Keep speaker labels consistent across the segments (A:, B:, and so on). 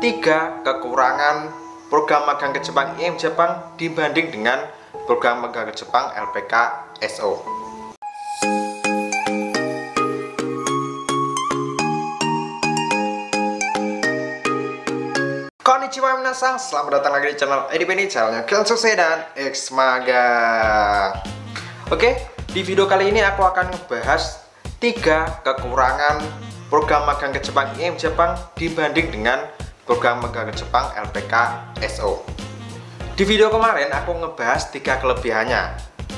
A: 3 kekurangan program magang ke Jepang IM Jepang dibanding dengan program magang ke Jepang LPK SO. Konnichiwa minasan, selamat datang lagi di channel EDP ini, channelnya Kensose dan X Magang. Oke, di video kali ini aku akan membahas 3 kekurangan program magang ke Jepang IM Jepang dibanding dengan program magang ke Jepang LPK SO. Di video kemarin aku ngebahas 3 kelebihannya.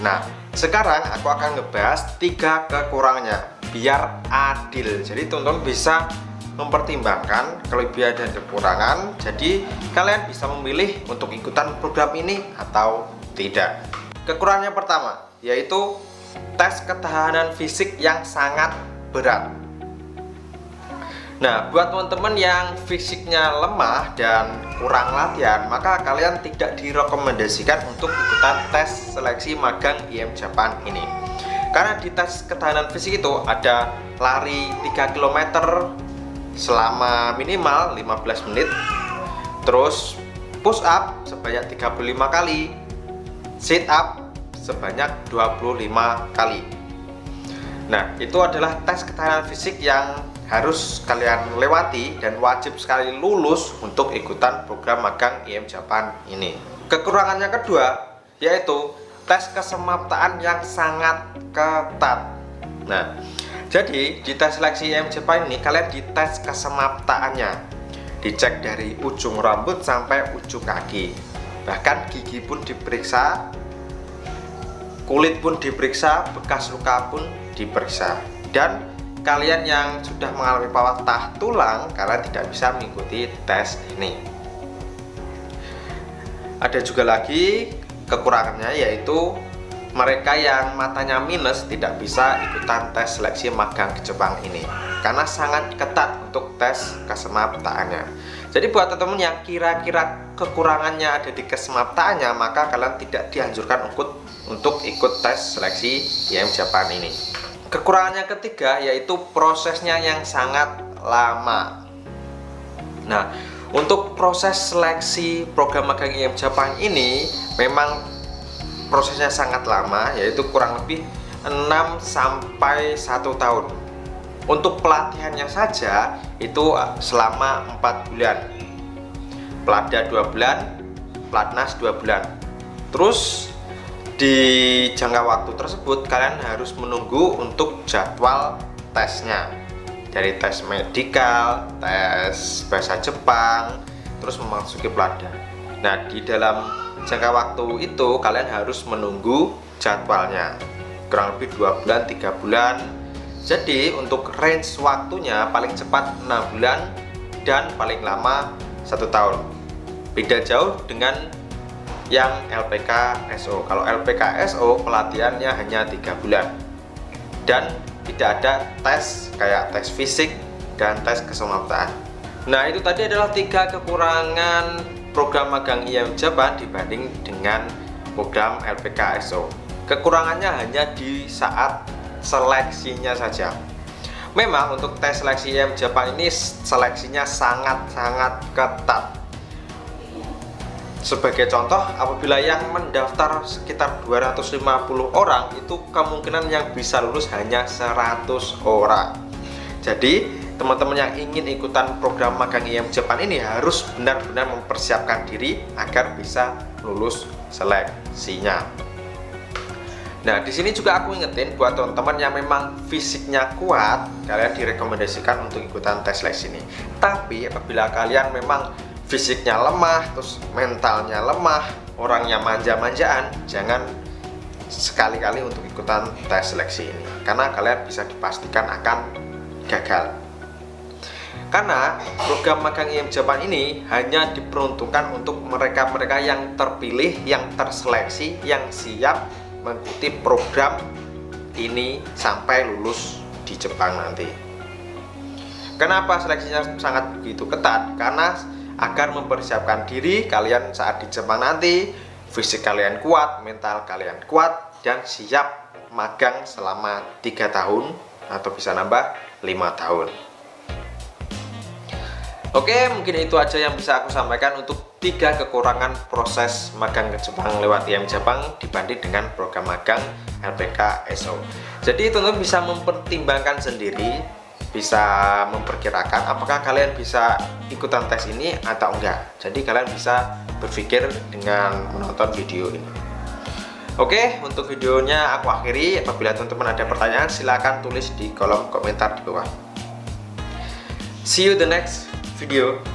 A: Nah, sekarang aku akan ngebahas 3 kekurangannya biar adil. Jadi teman-teman bisa mempertimbangkan kelebihan dan kekurangan, jadi kalian bisa memilih untuk ikutan program ini atau tidak. Kekurangannya pertama yaitu tes ketahanan fisik yang sangat berat. Nah, buat teman-teman yang fisiknya lemah dan kurang latihan, maka kalian tidak direkomendasikan untuk ikutan tes seleksi magang IM Jepang ini. Karena di tes ketahanan fisik itu ada lari 3 km selama minimal 15 menit, terus push up sebanyak 35 kali, sit up sebanyak 25 kali. Nah, itu adalah tes ketahanan fisik yang harus kalian lewati dan wajib sekali lulus untuk ikutan program magang IM Jepang ini. Kekurangannya kedua yaitu tes kesemaptaan yang sangat ketat. Nah, jadi di tes seleksi IM Jepang ini kalian dites kesemaptaannya, dicek dari ujung rambut sampai ujung kaki, bahkan gigi pun diperiksa, kulit pun diperiksa, bekas luka pun diperiksa. Dan kalian yang sudah mengalami patah tulang, kalian tidak bisa mengikuti tes ini. Ada juga lagi kekurangannya yaitu mereka yang matanya minus tidak bisa ikutan tes seleksi magang ke Jepang ini karena sangat ketat untuk tes kesemaptaannya. Jadi buat teman-teman yang kira-kira kekurangannya ada di kesemaptaannya, maka kalian tidak dianjurkan untuk ikut tes seleksi IM Jepang ini. Kekurangannya ketiga yaitu prosesnya yang sangat lama. Nah, untuk proses seleksi program magang IM Jepang ini memang prosesnya sangat lama, yaitu kurang lebih 6 sampai 1 tahun. Untuk pelatihannya saja itu selama 4 bulan. Pelada 2 bulan, pelatnas 2 bulan. Terus di jangka waktu tersebut kalian harus menunggu untuk jadwal tesnya, dari tes medikal, tes bahasa Jepang, terus memasuki pelada. Nah, di dalam jangka waktu itu kalian harus menunggu jadwalnya kurang lebih 2 bulan, 3 bulan. Jadi untuk range waktunya paling cepat 6 bulan dan paling lama 1 tahun. Beda jauh dengan yang LPK SO. Kalau LPK SO pelatihannya hanya 3 bulan dan tidak ada tes kayak tes fisik dan tes kesemaptaan. Nah, itu tadi adalah 3 kekurangan program magang IM Jepang dibanding dengan program LPK SO. Kekurangannya hanya di saat seleksinya saja. Memang untuk tes seleksi IM Jepang ini seleksinya sangat-sangat ketat. Sebagai contoh, apabila yang mendaftar sekitar 250 orang, itu kemungkinan yang bisa lulus hanya 100 orang. Jadi teman-teman yang ingin ikutan program magang IM Jepang ini harus benar-benar mempersiapkan diri agar bisa lulus seleksinya. Nah, di sini juga aku ingetin buat teman-teman yang memang fisiknya kuat, kalian direkomendasikan untuk ikutan tes seleksi ini. Tapi apabila kalian memang fisiknya lemah, terus mentalnya lemah, orangnya manja-manjaan, jangan sekali-kali untuk ikutan tes seleksi ini, karena kalian bisa dipastikan akan gagal. Karena program magang IM Jepang ini hanya diperuntukkan untuk mereka-mereka yang terpilih, yang terseleksi, yang siap mengikuti program ini sampai lulus di Jepang nanti. Kenapa seleksinya sangat begitu ketat? Karena agar mempersiapkan diri kalian saat di Jepang nanti, fisik kalian kuat, mental kalian kuat, dan siap magang selama 3 tahun atau bisa nambah 5 tahun. Oke, mungkin itu aja yang bisa aku sampaikan untuk 3 kekurangan proses magang ke Jepang lewat IM Jepang dibanding dengan program magang LPK SO. Jadi teman-teman bisa mempertimbangkan sendiri, bisa memperkirakan apakah kalian bisa ikutan tes ini atau enggak. Jadi kalian bisa berpikir dengan menonton video ini. Oke, untuk videonya aku akhiri. Apabila teman-teman ada pertanyaan, silahkan tulis di kolom komentar di bawah. See you the next video.